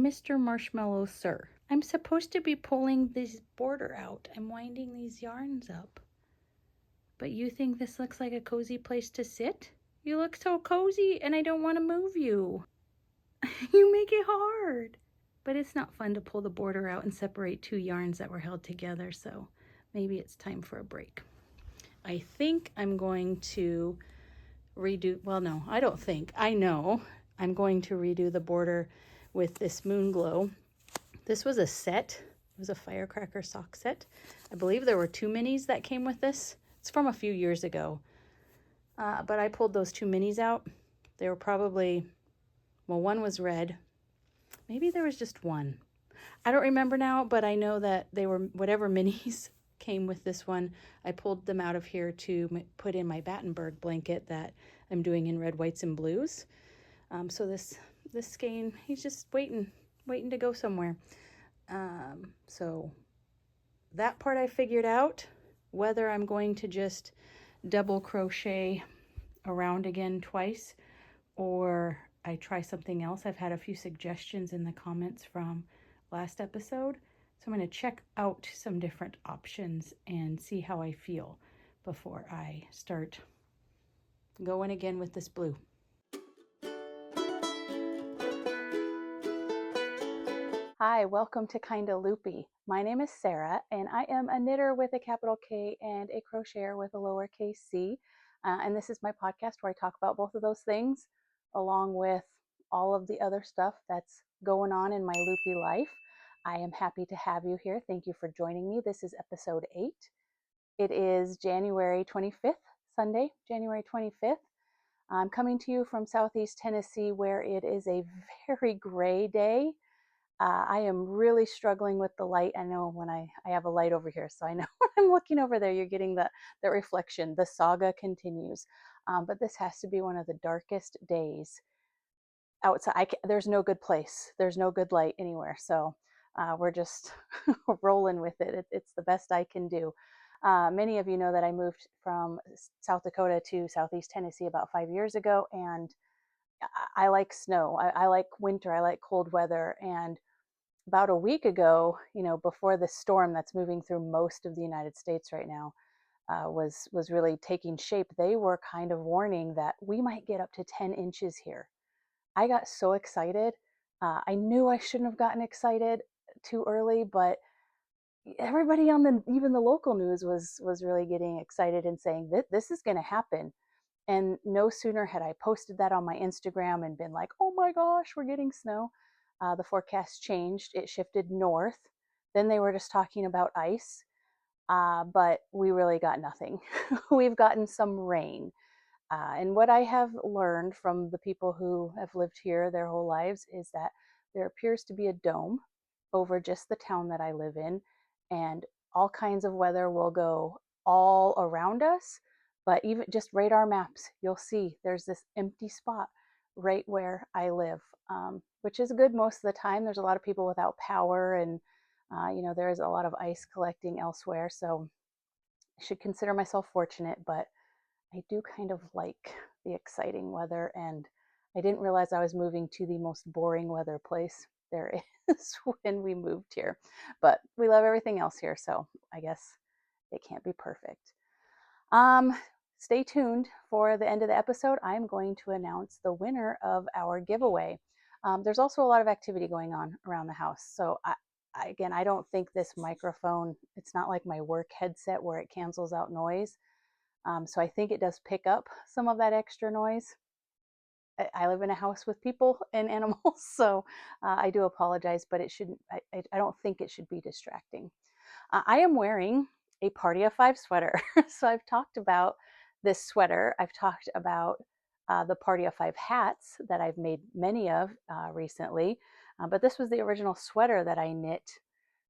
Mr. Marshmallow Sir. I'm supposed to be pulling this border out. I'm winding these yarns up. But you think this looks like a cozy place to sit? You look so cozy and I don't want to move you. You make it hard. But it's not fun to pull the border out and separate two yarns that were held together, so maybe it's time for a break. I think I'm going to redo, well, no, I don't think, I know I'm going to redo the border with this Moonglow. This was a set. It was a firecracker sock set. I believe there were 2 minis that came with this. It's from a few years ago. But I pulled those 2 minis out. They were probably, well, one was red. Maybe there was just one. I don't remember now, but I know that they were whatever minis came with this one. I pulled them out of here to put in my Battenberg blanket that I'm doing in red, whites, and blues. So this skein, he's just waiting to go somewhere. So that part I figured out. Whether I'm going to just double crochet around again twice or I try something else. I've had a few suggestions in the comments from last episode. So I'm going to check out some different options and see how I feel before I start going again with this blue. Hi, welcome to Kinda Loopy. My name is Sarah and I am a knitter with a capital K and a crocheter with a lowercase c. And this is my podcast where I talk about both of those things along with all of the other stuff that's going on in my loopy life. I am happy to have you here. Thank you for joining me. This is episode 8. It is January 25th, Sunday, January 25th. I'm coming to you from Southeast Tennessee where it is a very gray day. I am really struggling with the light. I know when I have a light over here, so I know when I'm looking over there, you're getting the reflection. The saga continues. But this has to be one of the darkest days outside. There's no good place. There's no good light anywhere. So we're just rolling with it. It's the best I can do. Many of you know that I moved from South Dakota to Southeast Tennessee about 5 years ago, and I like snow. I like winter. I like cold weather. And about a week ago, before the storm that's moving through most of the United States right now was really taking shape, they were kind of warning that we might get up to 10 inches here. I got so excited. I knew I shouldn't have gotten excited too early, but everybody on even the local news was really getting excited and saying that this is going to happen. And no sooner had I posted that on my Instagram and been like, oh my gosh, we're getting snow. The forecast changed. It shifted north. Then they were just talking about ice, but we really got nothing. We've gotten some rain. And what I have learned from the people who have lived here their whole lives is that there appears to be a dome over just the town that I live in, and all kinds of weather will go all around us. But even just radar maps, you'll see there's this empty spot right where I live, which is good most of the time. There's a lot of people without power, and there is a lot of ice collecting elsewhere. So I should consider myself fortunate, but I do kind of like the exciting weather, and I didn't realize I was moving to the most boring weather place there is when we moved here. But we love everything else here, so I guess it can't be perfect. Stay tuned for the end of the episode. I'm going to announce the winner of our giveaway. There's also a lot of activity going on around the house. So I don't think this microphone, it's not like my work headset where it cancels out noise. So I think it does pick up some of that extra noise. I live in a house with people and animals, so I do apologize, but it shouldn't, I don't think it should be distracting. I am wearing a Party of 5 sweater. So I've talked about this sweater. I've talked about the Party of 5 hats that I've made many of recently, but this was the original sweater that I knit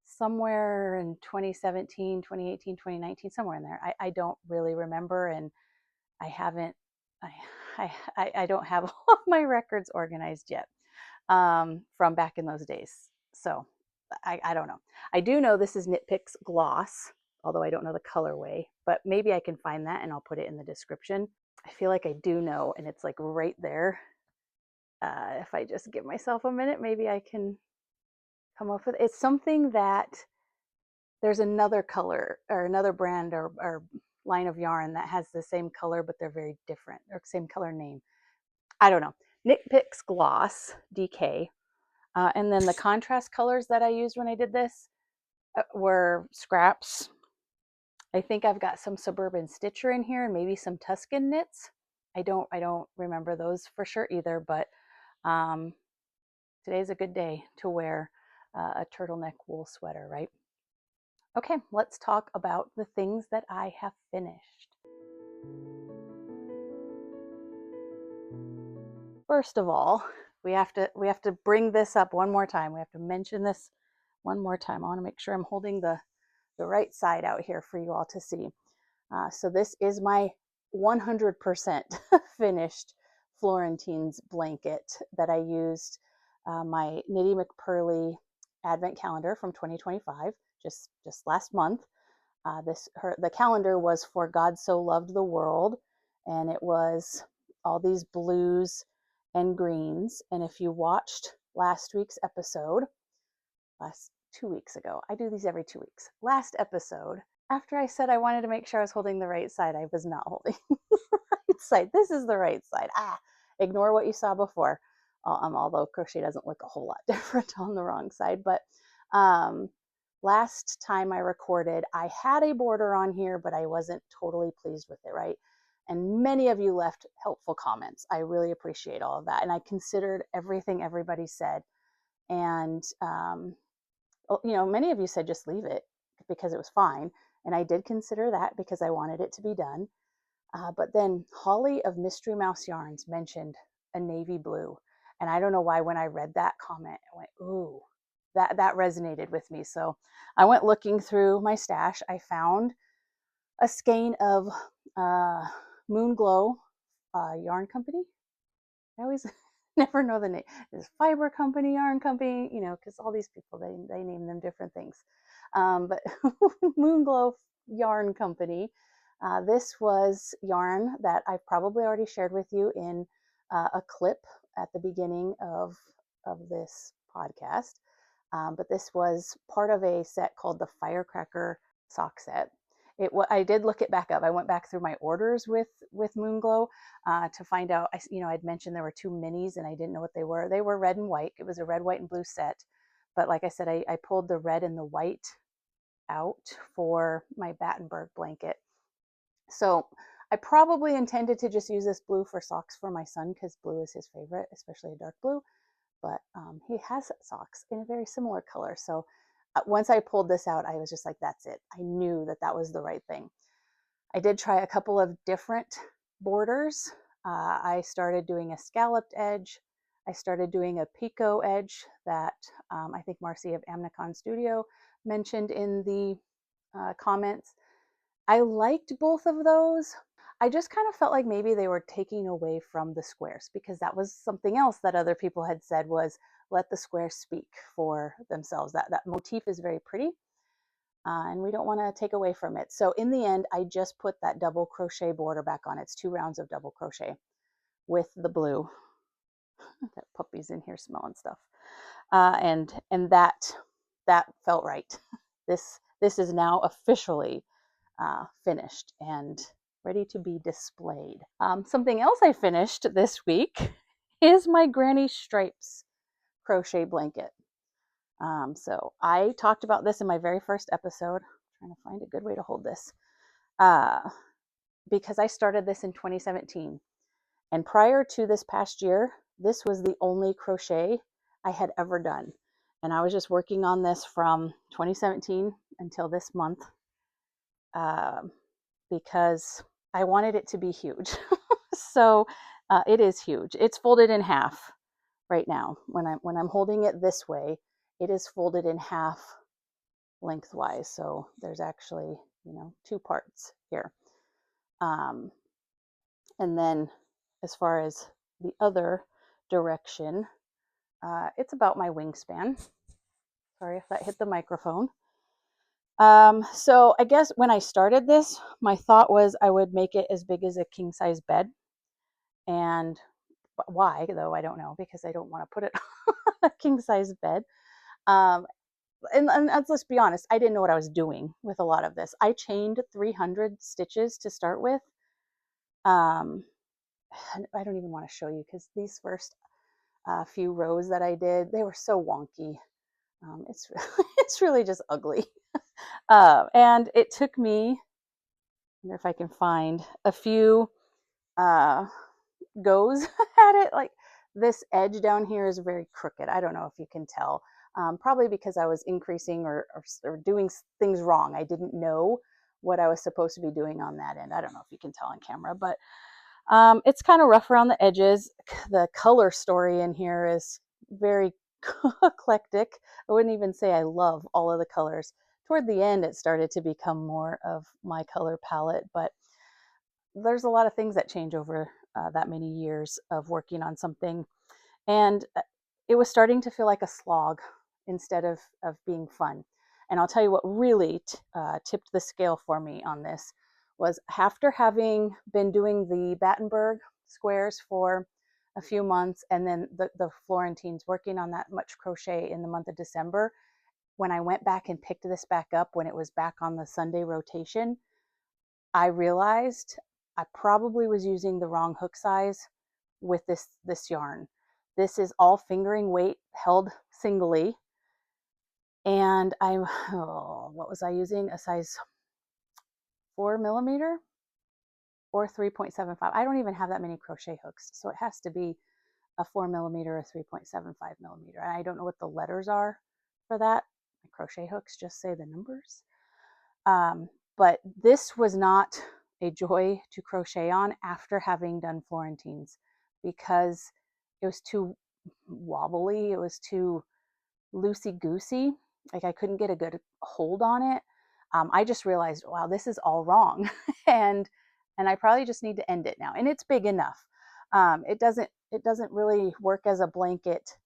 somewhere in 2017, 2018, 2019, somewhere in there. I don't really remember, and I don't have all of my records organized yet from back in those days. So I don't know. I do know this is Knit Picks Gloss, although I don't know the colorway, but maybe I can find that and I'll put it in the description. I feel like I do know, and it's like right there. If I just give myself a minute, maybe I can come up with. It's something that there's another color or another brand or line of yarn that has the same color, but they're very different, or same color name. I don't know. Knit Picks Gloss DK. And then the contrast colors that I used when I did this were Scraps. I think I've got some Suburban Stitcher in here and maybe some Tuscan knits. I don't remember those for sure either, but today's a good day to wear a turtleneck wool sweater, right? Okay, let's talk about the things that I have finished. First of all, we have to bring this up one more time. We have to mention this one more time. I want to make sure I'm holding the right side out here for you all to see. So this is my 100% finished Florentines blanket that I used my Knitty McPurly Advent calendar from 2025, just last month. The calendar was For God So Loved the World, and it was all these blues and greens. And if you watched last week's episode, last 2 weeks ago, I do these every 2 weeks. Last episode, after I said I wanted to make sure I was holding the right side, I was not holding the right side. This is the right side. Ignore what you saw before. Although crochet doesn't look a whole lot different on the wrong side. But last time I recorded, I had a border on here, but I wasn't totally pleased with it, right? And many of you left helpful comments. I really appreciate all of that. And I considered everything everybody said. And, many of you said just leave it because it was fine. And I did consider that because I wanted it to be done. But then Holly of Mystery Mouse Yarns mentioned a navy blue. And I don't know why when I read that comment, I went, ooh, that resonated with me. So I went looking through my stash. I found a skein of Moonglow Yarn Company. I always never know the name. It's Fiber Company, Yarn Company, because all these people, they name them different things. But Moonglow Yarn Company. This was yarn that I've probably already shared with you in a clip at the beginning of this podcast. But this was part of a set called the Firecracker sock set. I did look it back up. I went back through my orders with Moonglow to find out. I'd mentioned there were 2 minis and I didn't know what they were. They were red and white. It was a red, white, and blue set. But like I said, I pulled the red and the white out for my Battenberg blanket. So I probably intended to just use this blue for socks for my son because blue is his favorite, especially a dark blue. But he has socks in a very similar color. So once I pulled this out, I was just like, that's it. I knew that was the right thing. I did try a couple of different borders. I started doing a scalloped edge. I started doing a picot edge that I think Marcy of Amnicon Studio mentioned in the comments. I liked both of those. I just kind of felt like maybe they were taking away from the squares, because that was something else that other people had said was let the squares speak for themselves. That motif is very pretty and we don't want to take away from it. So in the end, I just put that double crochet border back on. It's 2 rounds of double crochet with the blue. That puppy's in here smelling stuff. And that felt right. This is now officially finished and ready to be displayed. Something else I finished this week is my Granny Stripes crochet blanket. So I talked about this in my very first episode. I'm trying to find a good way to hold this. Because I started this in 2017. And prior to this past year, this was the only crochet I had ever done. And I was just working on this from 2017 until this month. Because I wanted it to be huge. So it is huge. It's folded in half right now. When I'm holding it this way, it is folded in half lengthwise. So there's actually, 2 parts here. And then as far as the other direction, it's about my wingspan. Sorry if that hit the microphone. So I guess when I started this, my thought was I would make it as big as a king size bed. And why, though, I don't know, because I don't want to put it on a king size bed. and let's be honest, I didn't know what I was doing with a lot of this. I chained 300 stitches to start with. I don't even want to show you because these first few rows that I did, they were so wonky. It's it's really just ugly. And it took me, I wonder if I can find a few goes at it. Like this edge down here is very crooked. I don't know if you can tell. Probably because I was increasing or doing things wrong. I didn't know what I was supposed to be doing on that end. I don't know if you can tell on camera, but it's kind of rough around the edges. The color story in here is very eclectic. I wouldn't even say I love all of the colors. Toward the end, it started to become more of my color palette, but there's a lot of things that change over that many years of working on something. And it was starting to feel like a slog instead of being fun. And I'll tell you what really tipped the scale for me on this was after having been doing the Battenberg squares for a few months and then the Florentines, working on that much crochet in the month of December, when I went back and picked this back up when it was back on the Sunday rotation, I realized I probably was using the wrong hook size with this yarn. This is all fingering weight held singly. And what was I using? A size 4mm or 3.75. I don't even have that many crochet hooks. So it has to be a 4mm or 3.75mm. And I don't know what the letters are for that. My crochet hooks just say the numbers. But this was not a joy to crochet on after having done Florentines because it was too wobbly. It was too loosey-goosey. Like I couldn't get a good hold on it. I just realized, wow, this is all wrong. and I probably just need to end it now. And it's big enough. It doesn't really work as a blanket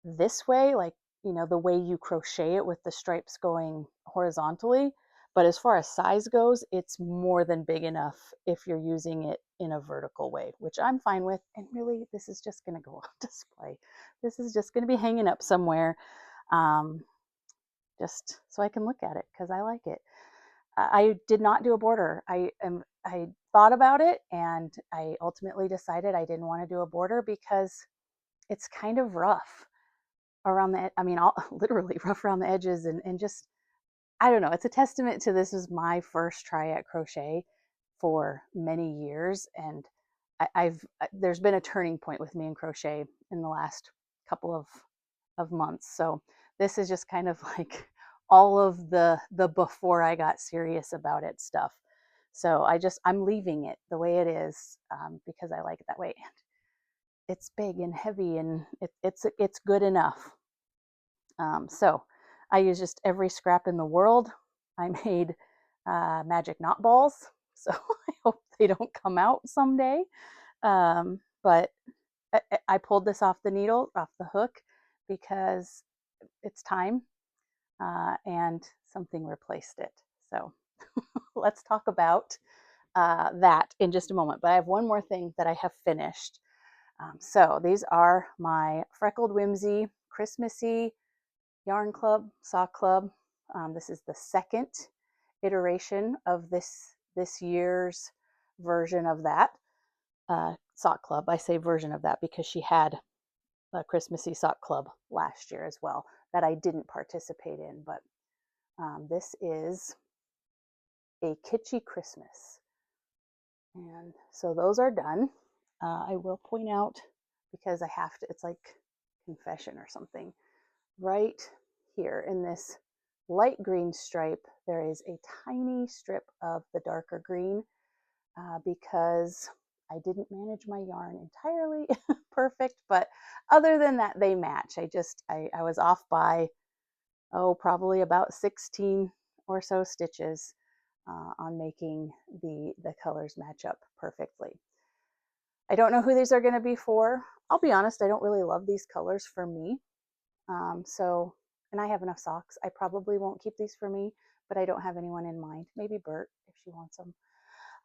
this way, like, you know, the way you crochet it with the stripes going horizontally. But as far as size goes, it's more than big enough if you're using it in a vertical way, which I'm fine with. And really, this is just going to go on display. This is just going to be hanging up somewhere, just so I can look at it because I like it. I did not do a border. I thought about it and I ultimately decided I didn't want to do a border because it's kind of rough around the, I mean, literally rough around the edges and just, I don't know. It's a testament to this is my first try at crochet for many years. And there's been a turning point with me in crochet in the last couple of months. So this is just kind of like all of the before I got serious about it stuff. So I'm leaving it the way it is because I like it that way. And it's big and heavy and it's good enough. So I use just every scrap in the world. I made magic knot balls, so I hope they don't come out someday. But I pulled this off the needle, off the hook, because it's time and something replaced it. So let's talk about that in just a moment. But I have one more thing that I have finished. So these are my Freckled Whimsy Christmassy Yarn Club, Sock Club. This is the second iteration of this year's version of that Sock Club. I say version of that because she had a Christmassy Sock Club last year as well that I didn't participate in. But this is a Kitschy Christmas. And so those are done. I will point out, because I have to, it's like confession or something, right here in this light green stripe, there is a tiny strip of the darker green because I didn't manage my yarn entirely perfect, but other than that, they match. I was off by, probably about 16 or so stitches on making the colors match up perfectly. I don't know who these are going to be for. I'll be honest, I don't really love these colors for me. And I have enough socks. I probably won't keep these for me, but I don't have anyone in mind. Maybe Bert, if she wants them.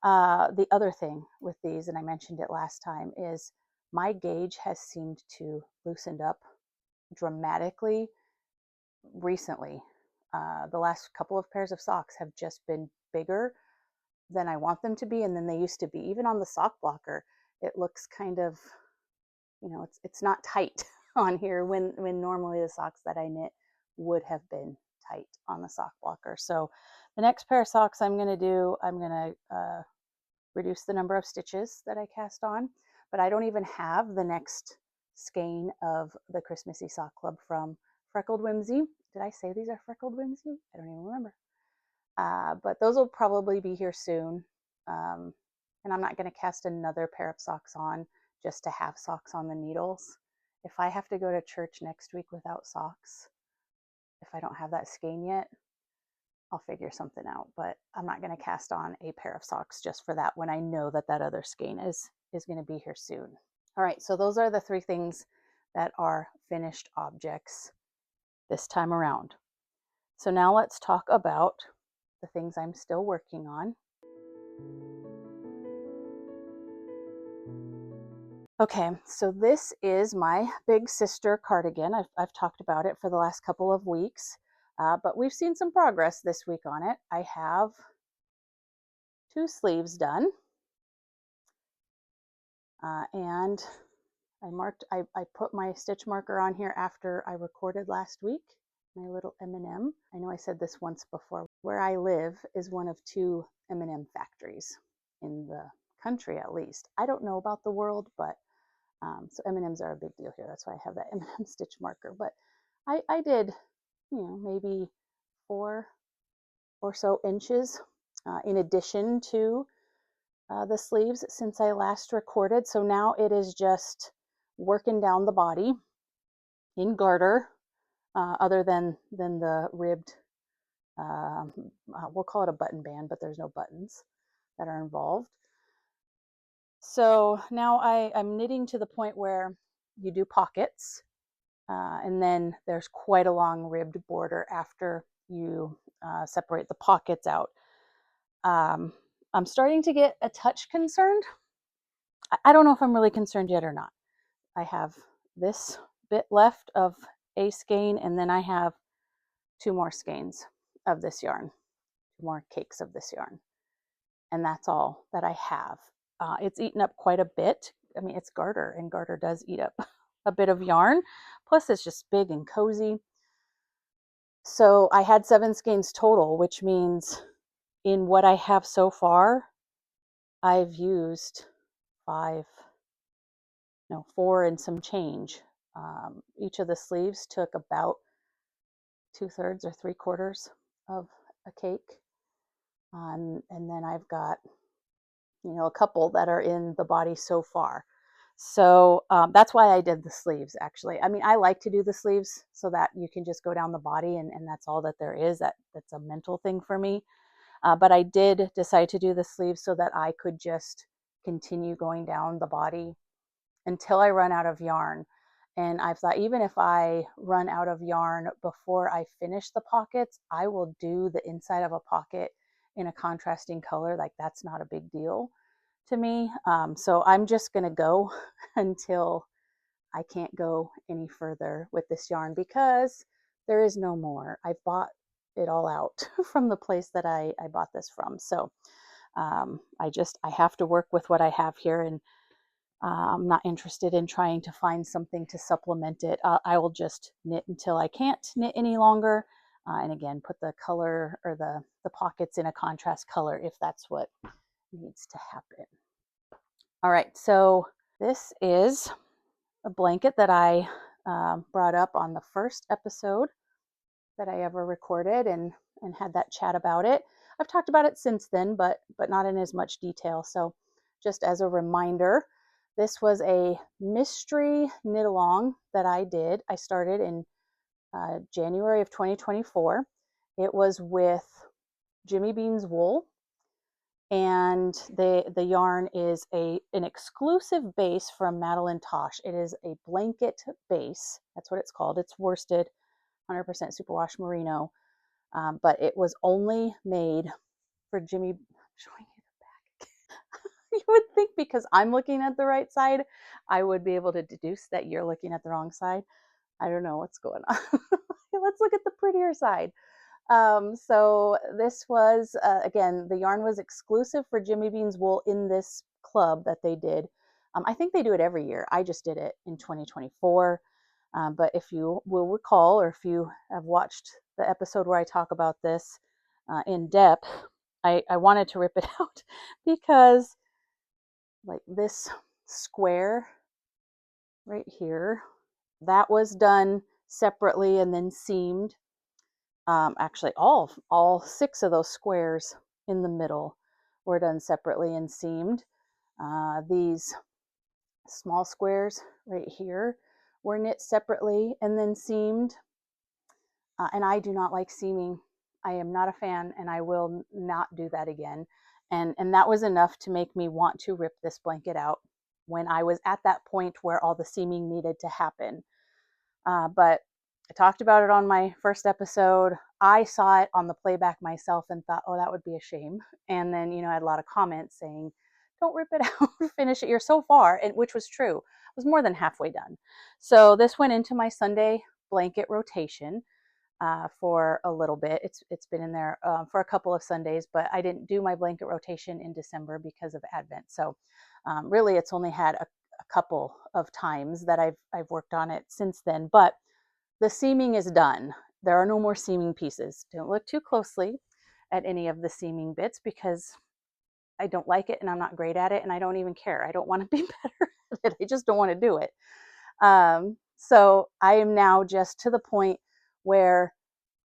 The other thing with these, and I mentioned it last time, is my gauge has seemed to loosened up dramatically recently. The last couple of pairs of socks have just been bigger than I want them to be and than they used to be. Even on the sock blocker, it looks kind of, it's not tight on here when normally the socks that I knit would have been tight on the sock blocker. So the next pair of socks I'm going to do, I'm going to reduce the number of stitches that I cast on, but I don't even have the next skein of the Christmassy Sock Club from Freckled Whimsy. Did I say these are Freckled Whimsy? I don't even remember. But those will probably be here soon. And I'm not going to cast another pair of socks on just to have socks on the needles. If I have to go to church next week without socks, if I don't have that skein yet, I'll figure something out. But I'm not going to cast on a pair of socks just for that when I know that that other skein is going to be here soon. All right, so those are the 3 things that are finished objects this time around. So now let's talk about the things I'm still working on. Okay, so this is my big sister cardigan. I've talked about it for the last couple of weeks, but we've seen some progress this week on it. I have 2 sleeves done, and I put my stitch marker on here after I recorded last week, my little M&M. I know I said this once before. Where I live is one of 2 M&M factories in the country, at least. I don't know about the world, but so M&Ms are a big deal here. That's why I have that M&M stitch marker. But I did, maybe 4 or so inches in addition to the sleeves since I last recorded. So now it is just working down the body in garter, other than the ribbed, we'll call it a button band, but there's no buttons that are involved. So now I'm knitting to the point where you do pockets, and then there's quite a long ribbed border after you separate the pockets out. I'm starting to get a touch concerned. I don't know if I'm really concerned yet or not. I have this bit left of a skein, and then I have 2 more skeins of this yarn, 2 more cakes of this yarn. And that's all that I have. It's eaten up quite a bit. I mean, it's garter, and garter does eat up a bit of yarn. Plus, it's just big and cozy. So I had 7 skeins total, which means in what I have so far, I've used 4 and some change. Each of the sleeves took about 2/3 or 3/4 of a cake. And then I've got a couple that are in the body so far. So that's why I did the sleeves, actually. I mean, I like to do the sleeves so that you can just go down the body and that's all that there is. That's a mental thing for me. But I did decide to do the sleeves so that I could just continue going down the body until I run out of yarn. And I've thought, even if I run out of yarn before I finish the pockets, I will do the inside of a pocket in a contrasting color. Like, that's not a big deal to me. So I'm just going to go until I can't go any further with this yarn, because there is no more. I've bought it all out from the place that I bought this from. So I have to work with what I have here, and I'm not interested in trying to find something to supplement it. I will just knit until I can't knit any longer. And again, put the color or the pockets in a contrast color if that's what needs to happen. All right, so this is a blanket that I brought up on the first episode that I ever recorded and had that chat about it. I've talked about it since then, but not in as much detail. So just as a reminder, this was a mystery knit along that I did. I started in January of 2024. It was with Jimmy Bean's wool, and the yarn is an exclusive base from Madeline Tosh. It is a blanket base. That's what it's called. It's worsted, 100% superwash merino, but it was only made for Jimmy. I'm showing you the back. You would think because I'm looking at the right side, I would be able to deduce that you're looking at the wrong side. I don't know what's going on. Let's look at the prettier side. So this was, again, the yarn was exclusive for Jimmy Bean's Wool in this club that they did. I think they do it every year. I just did it in 2024. But if you will recall, or if you have watched the episode where I talk about this in depth, I wanted to rip it out because like this square right here, that was done separately and then seamed. Actually, all 6 of those squares in the middle were done separately and seamed. These small squares right here were knit separately and then seamed. And I do not like seaming. I am not a fan, and I will not do that again. And that was enough to make me want to rip this blanket out when I was at that point where all the seaming needed to happen. But I talked about it on my first episode. I saw it on the playback myself and thought, oh, that would be a shame. And then, I had a lot of comments saying, don't rip it out, finish it. You're so far, and which was true. I was more than halfway done. So this went into my Sunday blanket rotation for a little bit. It's been in there for a couple of Sundays, but I didn't do my blanket rotation in December because of Advent. So really, it's only had a couple of times that I've worked on it since then, but the seaming is done. There are no more seaming pieces. Don't look too closely at any of the seaming bits because I don't like it and I'm not great at it and I don't even care. I don't want to be better at it. I just don't want to do it. So I am now just to the point where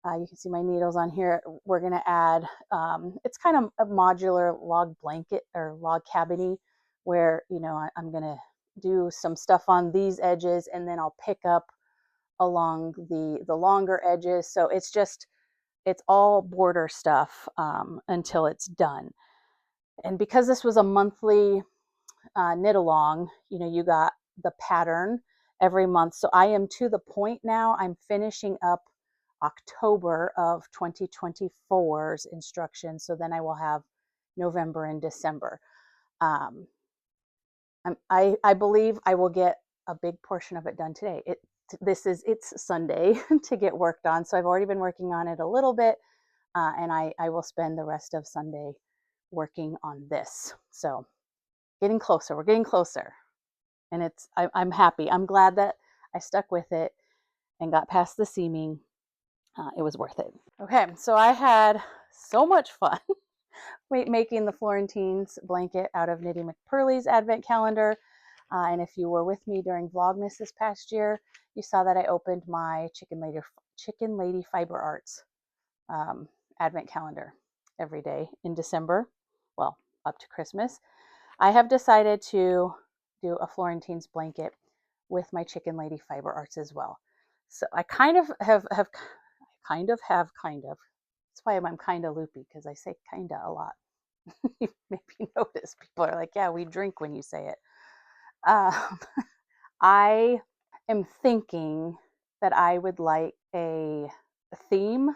you can see my needles on here. We're going to add, it's kind of a modular log blanket or log cabiny where, I'm going to do some stuff on these edges and then I'll pick up along the longer edges. So it's all border stuff until it's done. And because this was a monthly knit along, you got the pattern every month. So I am to the point now, I'm finishing up October of 2024's instructions. So then I will have November and December. I believe I will get a big portion of it done today. It's Sunday to get worked on. So I've already been working on it a little bit and I will spend the rest of Sunday working on this. So getting closer, we're getting closer. And I'm happy. I'm glad that I stuck with it and got past the seaming. It was worth it. Okay, so I had so much fun making the Florentines blanket out of Knitty McPurly's advent calendar. And if you were with me during Vlogmas this past year, you saw that I opened my Chicken Lady Fiber Arts advent calendar every day in December, well, up to Christmas. I have decided to do a Florentines blanket with my Chicken Lady Fiber Arts as well. So I kind of have. That's why I'm kind of loopy, because I say kind of a lot. You maybe notice people are like, yeah, we drink when you say it. I am thinking that I would like a theme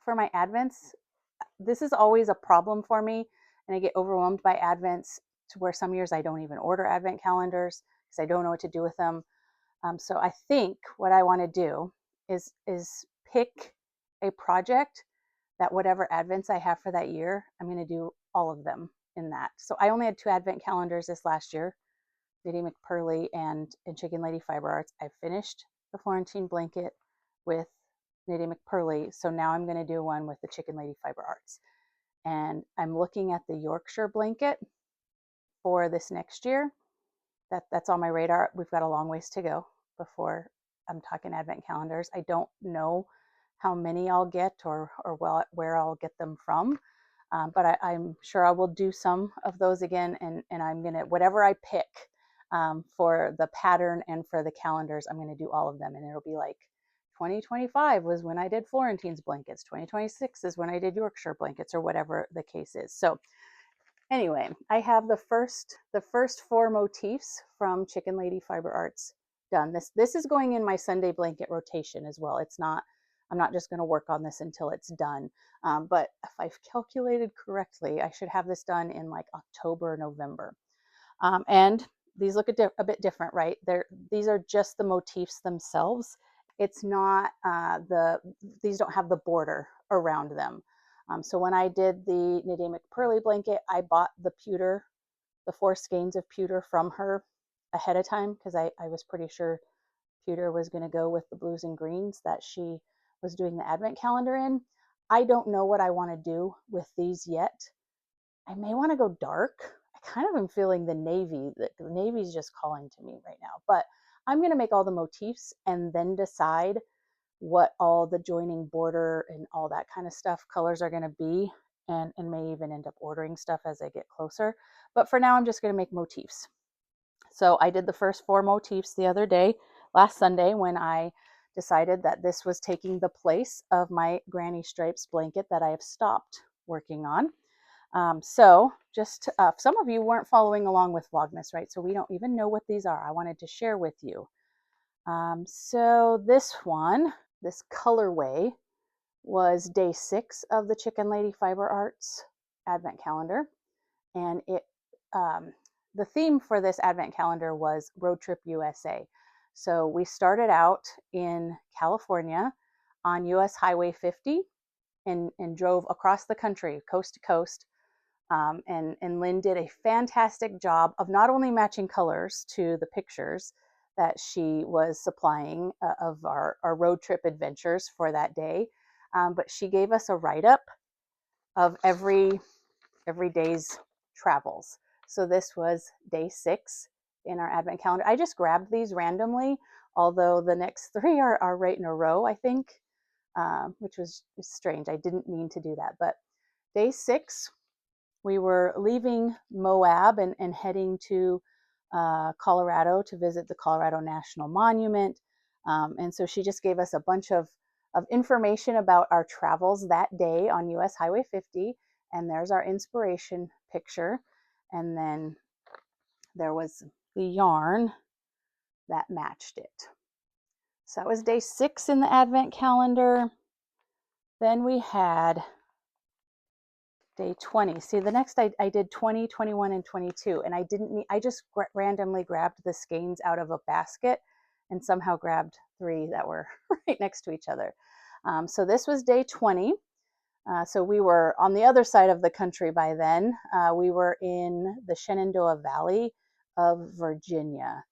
for my Advents. This is always a problem for me, and I get overwhelmed by Advents to where some years I don't even order Advent calendars because I don't know what to do with them. So I think what I want to do is pick a project that whatever Advents I have for that year, I'm going to do all of them in that. So I only had 2 Advent calendars this last year, Knitty McPurly and Chicken Lady Fiber Arts. I finished the Florentine blanket with Knitty McPurly, so now I'm going to do one with the Chicken Lady Fiber Arts. And I'm looking at the Yorkshire blanket for this next year. That's on my radar. We've got a long ways to go before I'm talking Advent calendars. I don't know how many I'll get or where I'll get them from, but I'm sure I will do some of those again, and I'm gonna, whatever I pick for the pattern and for the calendars, I'm gonna do all of them, and it'll be like 2025 was when I did Florentine's blankets, 2026 is when I did Yorkshire blankets, or whatever the case is. So anyway, I have the first 4 motifs from Chicken Lady Fiber Arts done. This is going in my Sunday blanket rotation as well. I'm not just going to work on this until it's done. But if I've calculated correctly, I should have this done in like October, November. And these look a bit different, right? These are just the motifs themselves, it's not these don't have the border around them. So when I did the Knitty McPurly blanket, I bought the pewter, the 4 skeins of pewter from her ahead of time because I was pretty sure pewter was going to go with the blues and greens that she was doing the advent calendar in. I don't know what I want to do with these yet. I may want to go dark. I kind of am feeling the navy. The navy's just calling to me right now. But I'm going to make all the motifs and then decide what all the joining border and all that kind of stuff colors are going to be, and may even end up ordering stuff as I get closer. But for now, I'm just going to make motifs. So I did the first 4 motifs the other day, last Sunday, when I decided that this was taking the place of my Granny Stripes blanket that I have stopped working on. So just some of you weren't following along with Vlogmas, right? So we don't even know what these are. I wanted to share with you. So this one, this colorway, was day 6 of the Chicken Lady Fiber Arts Advent Calendar. And it the theme for this Advent Calendar was Road Trip USA. So we started out in California on US Highway 50 and drove across the country, coast to coast. And Lynn did a fantastic job of not only matching colors to the pictures that she was supplying of our road trip adventures for that day, but she gave us a write-up of every day's travels. So this was day 6 in our Advent calendar. I just grabbed these randomly, although the next 3 are right in a row, I think, which was strange. I didn't mean to do that. But day 6, we were leaving Moab and heading to Colorado to visit the Colorado National Monument. And so she just gave us a bunch of information about our travels that day on US Highway 50. And there's our inspiration picture. And then there was the yarn that matched it. So that was day 6 in the Advent calendar. Then we had day 20. See, the next I did 20, 21, and 22. And I just randomly grabbed the skeins out of a basket and somehow grabbed 3 that were right next to each other. So this was day 20. So we were on the other side of the country by then. We were in the Shenandoah Valley of Virginia.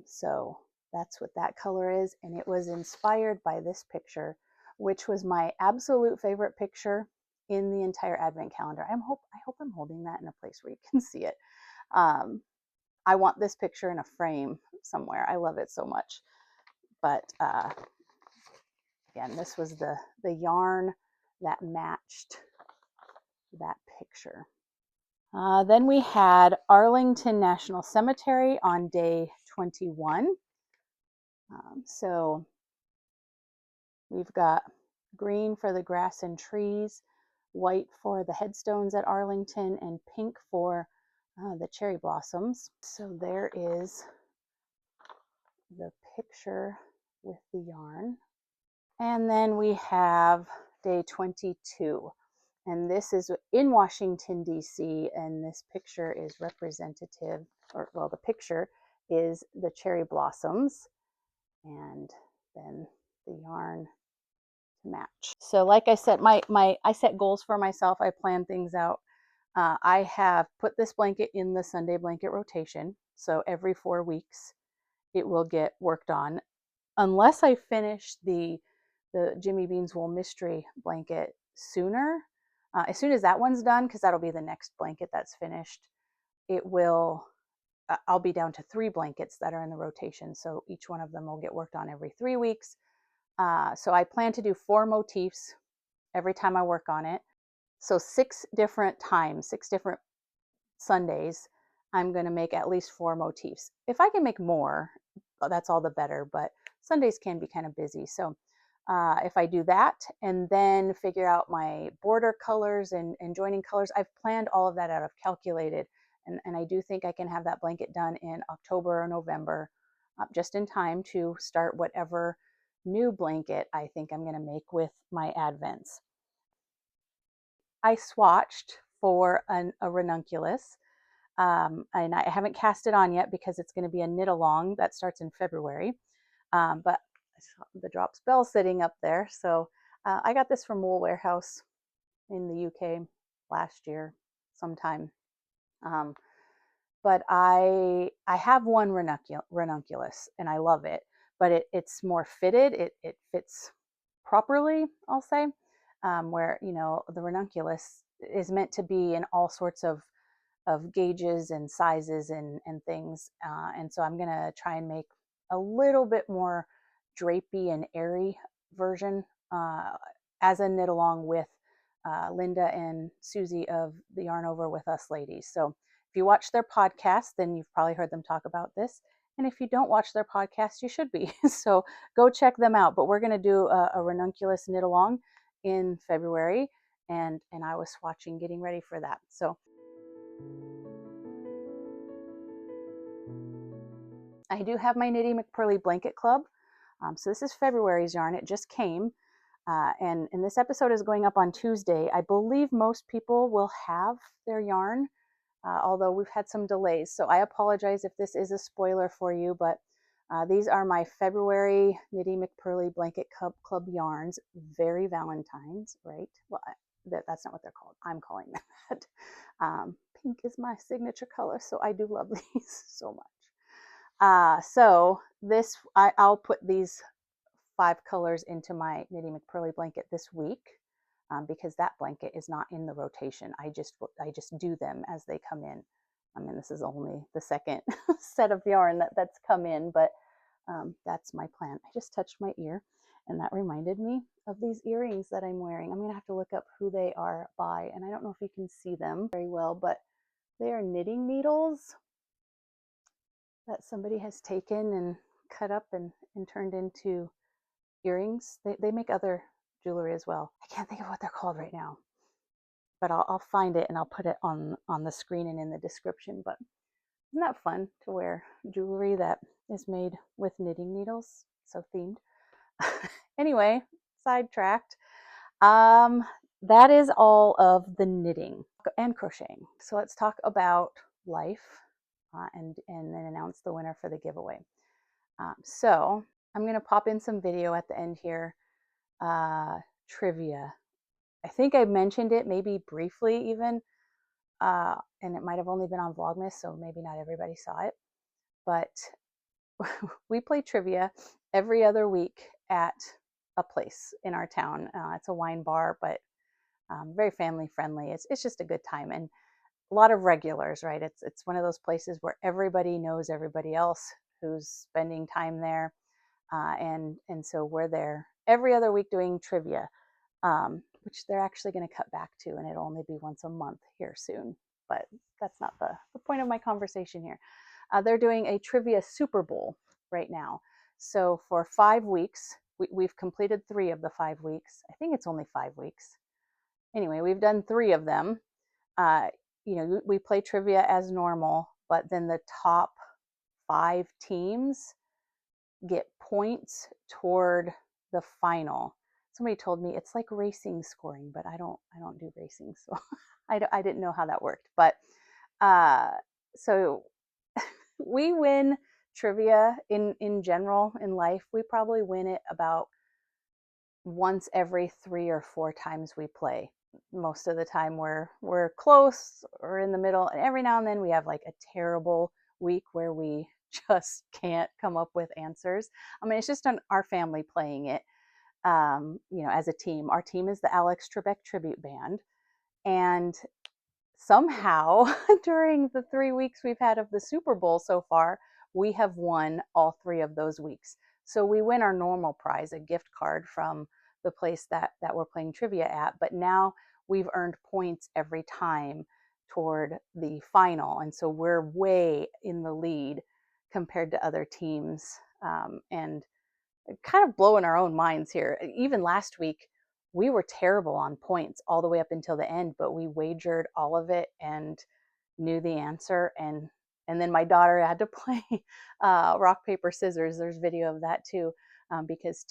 So that's what that color is. And it was inspired by this picture, which was my absolute favorite picture in the entire Advent calendar. I hope I'm holding that in a place where you can see it. I want this picture in a frame somewhere. I love it so much. But again, this was the yarn that matched that picture. Then we had Arlington National Cemetery on day 21. So we've got green for the grass and trees, white for the headstones at Arlington, and pink for the cherry blossoms. So there is the picture with the yarn. And then we have day 22. And this is in Washington, D.C., and this picture is representative, or well, the picture is the cherry blossoms, and then the yarn to match. So like I said, I set goals for myself. I plan things out. I have put this blanket in the Sunday blanket rotation. So every 4 weeks, it will get worked on, unless I finish the Jimmy Bean's Wool Mystery blanket sooner. As soon as that one's done, because that'll be the next blanket that's finished, I'll be down to 3 blankets that are in the rotation. So each one of them will get worked on every 3 weeks. So I plan to do 4 motifs every time I work on it. So 6 different times, 6 different Sundays, I'm going to make at least 4 motifs. If I can make more, that's all the better, but Sundays can be kind of busy. So if I do that and then figure out my border colors and joining colors, I've planned all of that out. I've calculated, and I do think I can have that blanket done in October or November, just in time to start whatever new blanket I think I'm going to make with my Advents. I swatched for a ranunculus, and I haven't cast it on yet because it's going to be a knit along that starts in February. But the drops Belle sitting up there. So I got this from Wool Warehouse in the UK last year sometime. But I have one ranunculus and I love it, but it's more fitted. It fits properly, I'll say, where, you know, the ranunculus is meant to be in all sorts of gauges and sizes and things. And so I'm going to try and make a little bit more drapey and airy version as a knit along with Linda and Susie of the Yarn Over With Us ladies. So if you watch their podcast, then you've probably heard them talk about this. And if you don't watch their podcast, you should be. So go check them out. But we're going to do a ranunculus knit along in February. And I was swatching, getting ready for that. So I do have my Knitty McPurly Blanket Club. So this is February's yarn. It just came. And this episode is going up on Tuesday. I believe most people will have their yarn, although we've had some delays. So I apologize if this is a spoiler for you, but these are my February Knitty McPurly Blanket Club yarns. Very Valentine's, right? Well, that's not what they're called. I'm calling them that. Pink is my signature color, so I do love these so much. So this, I'll put these 5 colors into my Knitty McPurly blanket this week because that blanket is not in the rotation. I just do them as they come in. I mean, this is only the second set of yarn that's come in, but that's my plan. I just touched my ear, and that reminded me of these earrings that I'm wearing. I'm going to have to look up who they are by, and I don't know if you can see them very well, but they are knitting needles that somebody has taken and cut up and turned into earrings. They make other jewelry as well. I can't think of what they're called right now, but I'll find it and I'll put it on the screen and in the description. But isn't that fun to wear jewelry that is made with knitting needles? So themed. Anyway, sidetracked. That is all of the knitting and crocheting. So let's talk about life and then announce the winner for the giveaway. So I'm going to pop in some video at the end here. Trivia. I think I mentioned it maybe briefly even, and it might have only been on Vlogmas, so maybe not everybody saw it. But we play trivia every other week at a place in our town. It's a wine bar, but very family friendly. It's just a good time, and a lot of regulars, right? It's one of those places where everybody knows everybody else who's spending time there. And so we're there every other week doing trivia, which they're actually going to cut back to, and it'll only be once a month here soon. But that's not the point of my conversation here. They're doing a trivia Super Bowl right now. So for 5 weeks, we've completed 3 of the 5 weeks. I think it's only 5 weeks. Anyway, we've done 3 of them. You know, we play trivia as normal, but then the top 5 teams get points toward the final. Somebody told me it's like racing scoring, but I don't do racing, so I didn't know how that worked. But so we win trivia in general in life. We probably win it about once every 3 or 4 times we play. Most of the time we're close or in the middle, and every now and then we have like a terrible week where we just can't come up with answers. I mean, it's just our family playing it, you know, as a team. Our team is the Alex Trebek Tribute Band, and somehow during the 3 weeks we've had of the Super Bowl so far, we have won all 3 of those weeks. So we win our normal prize, a gift card from the place that we're playing trivia at, but now we've earned points every time toward the final, and so we're way in the lead compared to other teams, and kind of blowing our own minds here. Even last week, we were terrible on points all the way up until the end, but we wagered all of it and knew the answer. And then my daughter had to play rock, paper, scissors. There's video of that too, because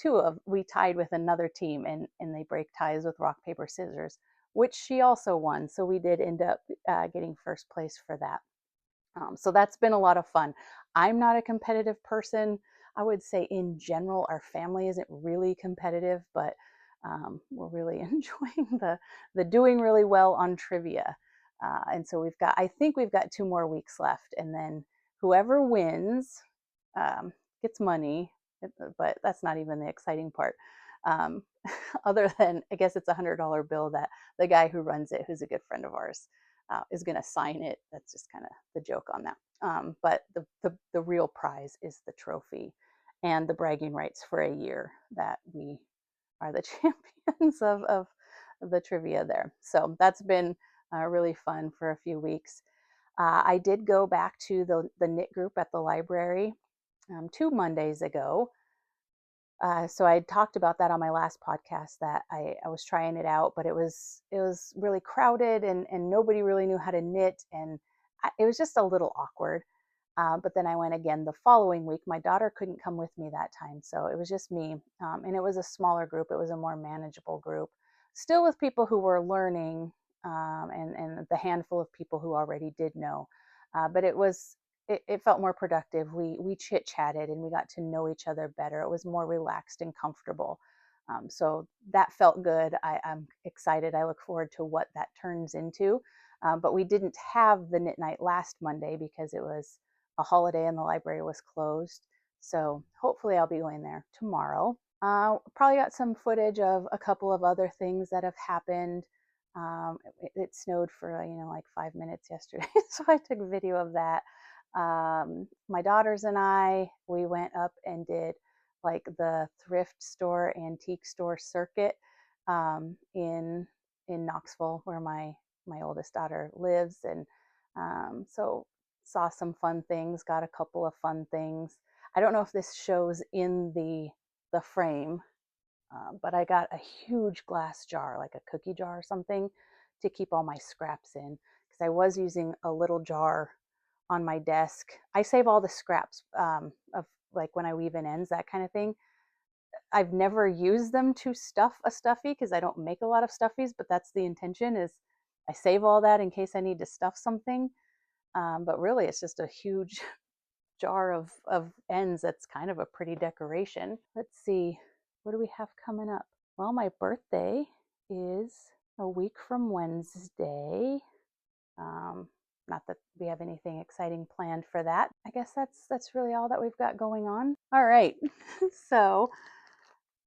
we tied with another team, and they break ties with rock, paper, scissors, which she also won. So we did end up getting first place for that. So that's been a lot of fun. I'm not a competitive person. I would say in general, our family isn't really competitive, but we're really enjoying the doing really well on trivia. And so I think we've got 2 more weeks left, and then whoever wins gets money, but that's not even the exciting part. Um, other than, I guess it's a $100 bill that the guy who runs it, who's a good friend of ours, is going to sign it. That's just kind of the joke on that. But the real prize is the trophy and the bragging rights for a year that we are the champions of the trivia there. So that's been really fun for a few weeks. I did go back to the knit group at the library 2 Mondays ago. So I talked about that on my last podcast, that I was trying it out, but it was really crowded, and nobody really knew how to knit, and it was just a little awkward. But then I went again the following week. My daughter couldn't come with me that time, so it was just me, and it was a smaller group. It was a more manageable group, still with people who were learning, and the handful of people who already did know. But it felt more productive. We chit chatted and we got to know each other better. It was more relaxed and comfortable. So that felt good. I'm excited. I look forward to what that turns into. But we didn't have the knit night last Monday because it was a holiday and the library was closed. So hopefully I'll be going there tomorrow. Probably got some footage of a couple of other things that have happened. It snowed for like 5 minutes yesterday, so I took a video of that. My daughters and we went up and did like the thrift store, antique store circuit in Knoxville, where my oldest daughter lives, and so saw some fun things, got a couple of fun things. I don't know if this shows in the frame, but I got a huge glass jar, like a cookie jar or something, to keep all my scraps in, because I was using a little jar on my desk. I save all the scraps of like when I weave in ends, that kind of thing. I've never used them to stuff a stuffy because I don't make a lot of stuffies, but that's the intention, is I save all that in case I need to stuff something. But really, it's just a huge jar of ends that's kind of a pretty decoration. Let's see, what do we have coming up? Well, my birthday is a week from Wednesday. Not that we have anything exciting planned for that. I guess that's really all that we've got going on. All right. So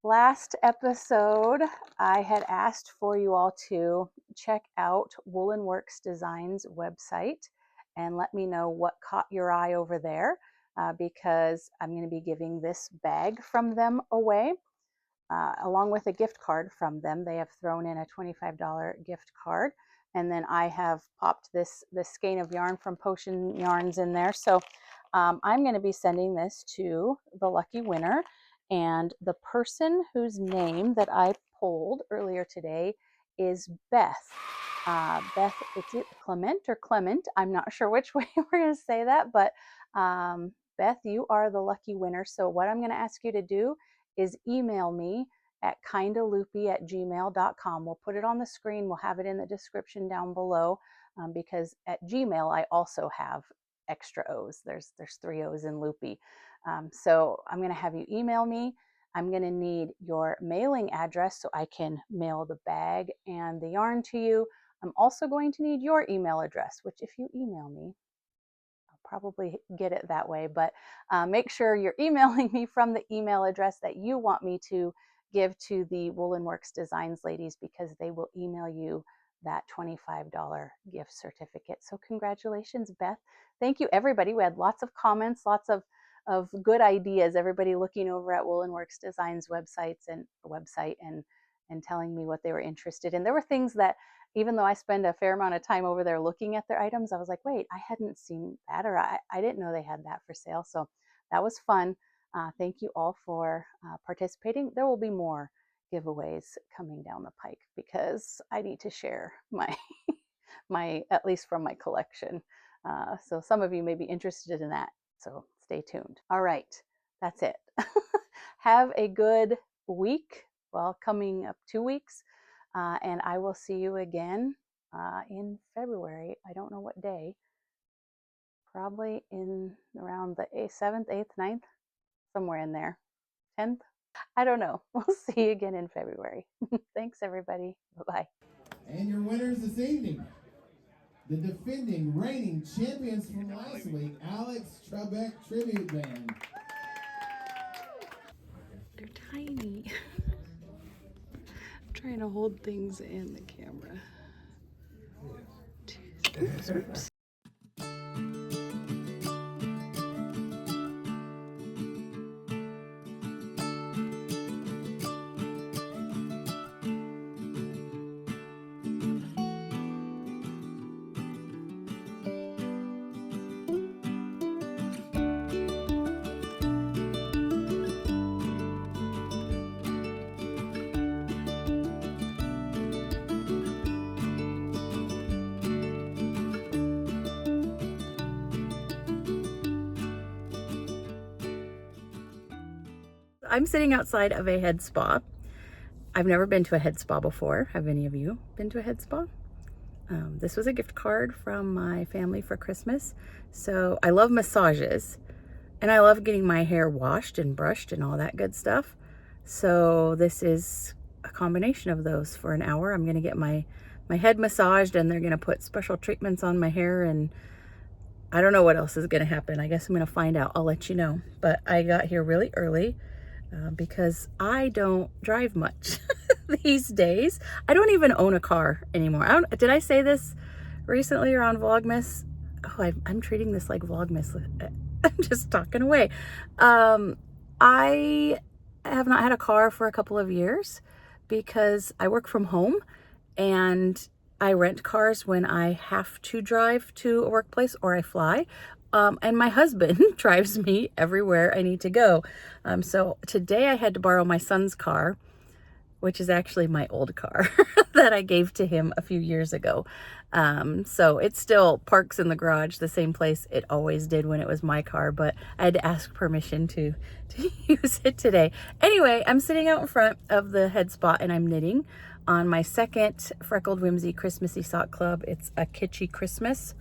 last episode, I had asked for you all to check out Woolen Works Designs website and let me know what caught your eye over there, because I'm going to be giving this bag from them away, along with a gift card from them. They have thrown in a $25 gift card. And then I have popped this skein of yarn from Potion Yarns in there. So I'm going to be sending this to the lucky winner. And the person whose name that I pulled earlier today is Beth. Beth, it's it Clement or Clement? I'm not sure which way we're going to say that, but Beth, you are the lucky winner. So what I'm going to ask you to do is email me at kindaloopy@gmail.com. We'll put it on the screen. We'll have it in the description down below, because at Gmail, I also have extra O's. There's 3 O's in Loopy. So I'm going to have you email me. I'm going to need your mailing address so I can mail the bag and the yarn to you. I'm also going to need your email address, which if you email me, probably get it that way, but make sure you're emailing me from the email address that you want me to give to the Woolen Works Designs ladies, because they will email you that $25 gift certificate. So congratulations, Beth. Thank you, everybody. We had lots of comments, lots of good ideas, everybody looking over at Woolen Works Designs website and telling me what they were interested in. There were things that, even though I spend a fair amount of time over there looking at their items, I was like, wait, I hadn't seen that, or I didn't know they had that for sale. So that was fun. Thank you all for participating. There will be more giveaways coming down the pike, because I need to share my at least from my collection. So some of you may be interested in that. So stay tuned. All right, that's it. Have a good week. Well, coming up 2 weeks. And I will see you again in February. I don't know what day. Probably in around the 7th, 8th, 9th, somewhere in there. 10th? I don't know. We'll see you again in February. Thanks, everybody. Bye-bye. And your winners this evening, the defending, reigning champions from last week, Alex Trebek Tribute Band. They're tiny. I'm trying to hold things in the camera. Oops. I'm sitting outside of a head spa. I've never been to a head spa before. Have any of you been to a head spa? This was a gift card from my family for Christmas. So I love massages and I love getting my hair washed and brushed and all that good stuff. So this is a combination of those. For an hour, I'm gonna get my head massaged and they're gonna put special treatments on my hair, and I don't know what else is gonna happen. I guess I'm gonna find out. I'll let you know. But I got here really early because I don't drive much these days. I don't even own a car anymore. Did I say this recently or on Vlogmas? Oh, I'm treating this like Vlogmas. I'm just talking away. I have not had a car for a couple of years because I work from home and I rent cars when I have to drive to a workplace or I fly. And my husband drives me everywhere I need to go. So today I had to borrow my son's car, which is actually my old car that I gave to him a few years ago. So it still parks in the garage, the same place it always did when it was my car, but I had to ask permission to use it today. Anyway, I'm sitting out in front of the head spot and I'm knitting on my second Freckled Whimsy Christmassy sock club. It's a Kitschy Christmas.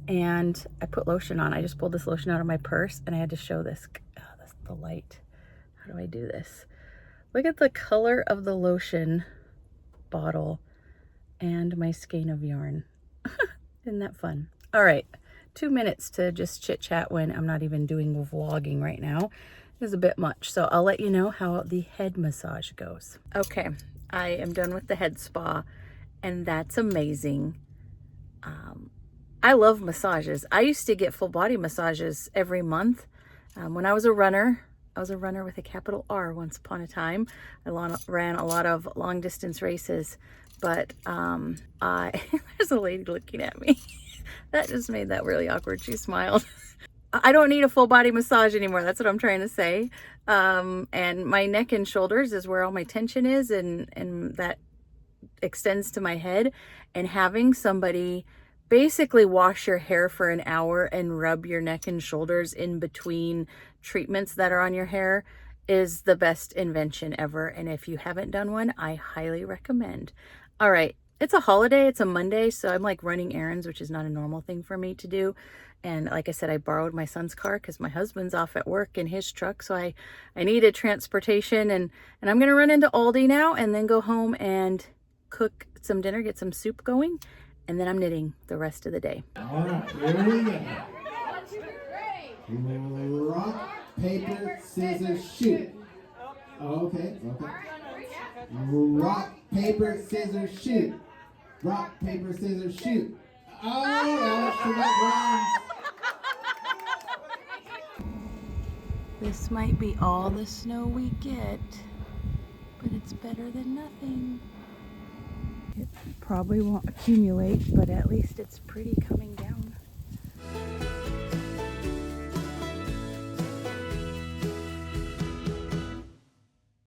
And I put lotion on. I just pulled this lotion out of my purse and I had to show this. Oh, that's the light. How do I do this? Look at the color of the lotion bottle and my skein of yarn. Isn't that fun? All right, 2 minutes to just chit chat when I'm not even doing vlogging right now. It's a bit much. So I'll let you know how the head massage goes. Okay, I am done with the head spa and that's amazing. I love massages. I used to get full body massages every month. When I was a runner with a capital R once upon a time. I ran a lot of long distance races, but there's a lady looking at me. That just made that really awkward. She smiled. I don't need a full body massage anymore. That's what I'm trying to say. And my neck and shoulders is where all my tension is, and that extends to my head. And having somebody basically wash your hair for an hour and rub your neck and shoulders in between treatments that are on your hair is the best invention ever. And if you haven't done one, I highly recommend. All right, it's a holiday, it's a Monday, so I'm like running errands, which is not a normal thing for me to do. And like I said, I borrowed my son's car because my husband's off at work in his truck, so I needed transportation, and I'm gonna run into Aldi now and then go home and cook some dinner, get some soup going, and then I'm knitting the rest of the day. All right, here we go. Rock, paper, scissors, shoot. Okay. Rock, paper, scissors, shoot. Rock, paper, scissors, shoot. Oh, that's the This might be all the snow we get, but it's better than nothing. It probably won't accumulate, but at least it's pretty coming down.